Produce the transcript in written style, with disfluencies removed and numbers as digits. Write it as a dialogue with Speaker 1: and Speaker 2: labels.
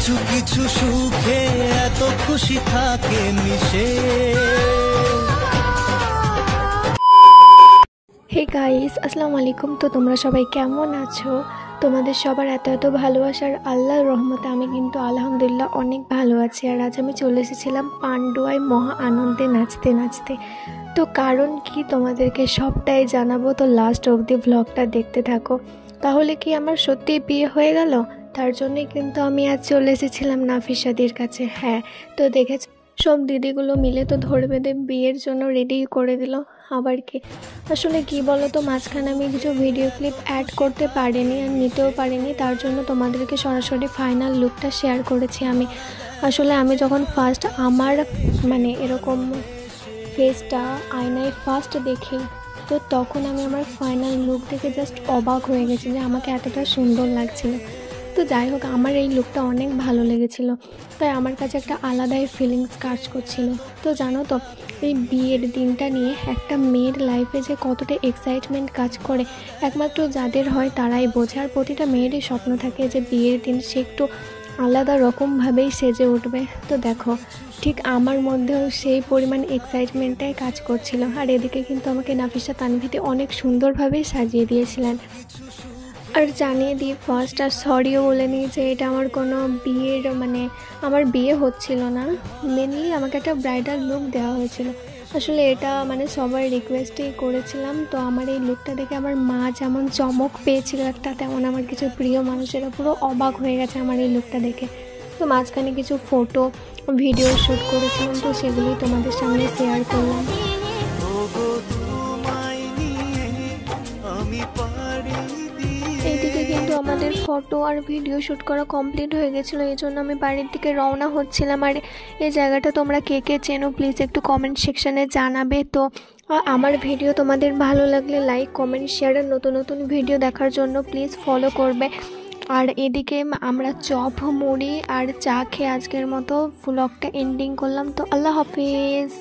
Speaker 1: কিছু কিছু সুখে এত খুশি থাকে মিশে।
Speaker 2: হে গাইস, আসসালামু আলাইকুম। তো তোমরা সবাই কেমন আছো? তোমাদের সবার এত এত ভালোবাসার আল্লাহর রহমতে আমি কিন্তু আলহামদুলিল্লাহ অনেক ভালো আছি। আর আজ আমি চলে এসেছিলাম পান্ডুয়ায় মহা আনন্দে নাচতে নাচতে। তো কারণ কি তোমাদেরকে সবটাই জানাবো, তো লাস্ট অবধি ব্লগটা দেখতে থাকো। তাহলে কি আমার সত্যি বিয়ে হয়ে গেল? তার জন্যই কিন্তু আমি আজ চলে এসেছিলাম নাফিসাদির কাছে। হ্যাঁ, তো দেখেছি সব দিদিগুলো মিলে তো ধরে বেঁধে বিয়ের জন্য রেডি করে দিল। আবার কি আসলে কি বলো তো, মাঝখানে আমি কিছু ভিডিও ক্লিপ অ্যাড করতে পারিনি আর নিতেও পারিনি, তার জন্য তোমাদেরকে সরাসরি ফাইনাল লুকটা শেয়ার করেছি আমি। আসলে আমি যখন ফার্স্ট আমার এরকম ফেসটা আয়নায় ফার্স্ট দেখি, তো তখন আমি আমার ফাইনাল লুক দেখে জাস্ট অবাক হয়ে গেছি যে আমাকে এতটা সুন্দর লাগছিল। তো যাই হোক, আমার এই লুকটা অনেক ভালো লেগেছিলো, তাই আমার কাছে একটা আলাদাই ফিলিংস কাজ করছিল। তো জানো তো, এই বিয়ের দিনটা নিয়ে একটা মেয়ের লাইফে যে কতটা এক্সাইটমেন্ট কাজ করে একমাত্র যাদের হয় তারাই বোঝে। আর প্রতিটা মেয়েরই স্বপ্ন থাকে যে বিয়ের দিন সে একটু আলাদা রকমভাবেই সেজে উঠবে। তো দেখো, ঠিক আমার মধ্যেও সেই পরিমাণ এক্সাইটমেন্টটাই কাজ করছিল। আর এদিকে কিন্তু আমাকে নাফিসা তানভীতি অনেক সুন্দরভাবেই সাজিয়ে দিয়েছিলেন। আর জানিয়ে দিই ফার্স্ট, আর সরিও বলে নিই যে এটা আমার কোনো বিয়ের আমার বিয়ে হচ্ছিল না, মেনলি আমাকে একটা ব্রাইডাল লুক দেওয়া হয়েছিল। আসলে এটা সবার রিকোয়েস্টেই করেছিলাম। তো আমার এই লুকটা দেখে আমার মা যেমন চমক পেয়েছিল একটা, তেমন আমার কিছু প্রিয় মানুষেরা পুরো অবাক হয়ে গেছে আমার এই লুকটা দেখে। তো মাঝখানে কিছু ফটো ভিডিও শ্যুট করেছিলাম, তো সেগুলোই তোমাদের সামনে শেয়ার করলাম। এইদিকে কিন্তু আমাদের ফটো আর ভিডিও শ্যুট করা কমপ্লিট হয়ে গেছিলো, এই জন্য আমি বাড়ির দিকে রওনা হচ্ছিলাম। আর এই জায়গাটা তোমরা কে কে চেনো প্লিজ একটু কমেন্ট সেকশানে জানাবে। তো আমার ভিডিও তোমাদের ভালো লাগলে লাইক কমেন্ট শেয়ার, আর নতুন নতুন ভিডিও দেখার জন্য প্লিজ ফলো করবে। আর এদিকে আমরা চপ মুড়ি আর চা খেয়ে আজকের মতো ব্লগটা এন্ডিং করলাম। তো আল্লাহ হাফিজ।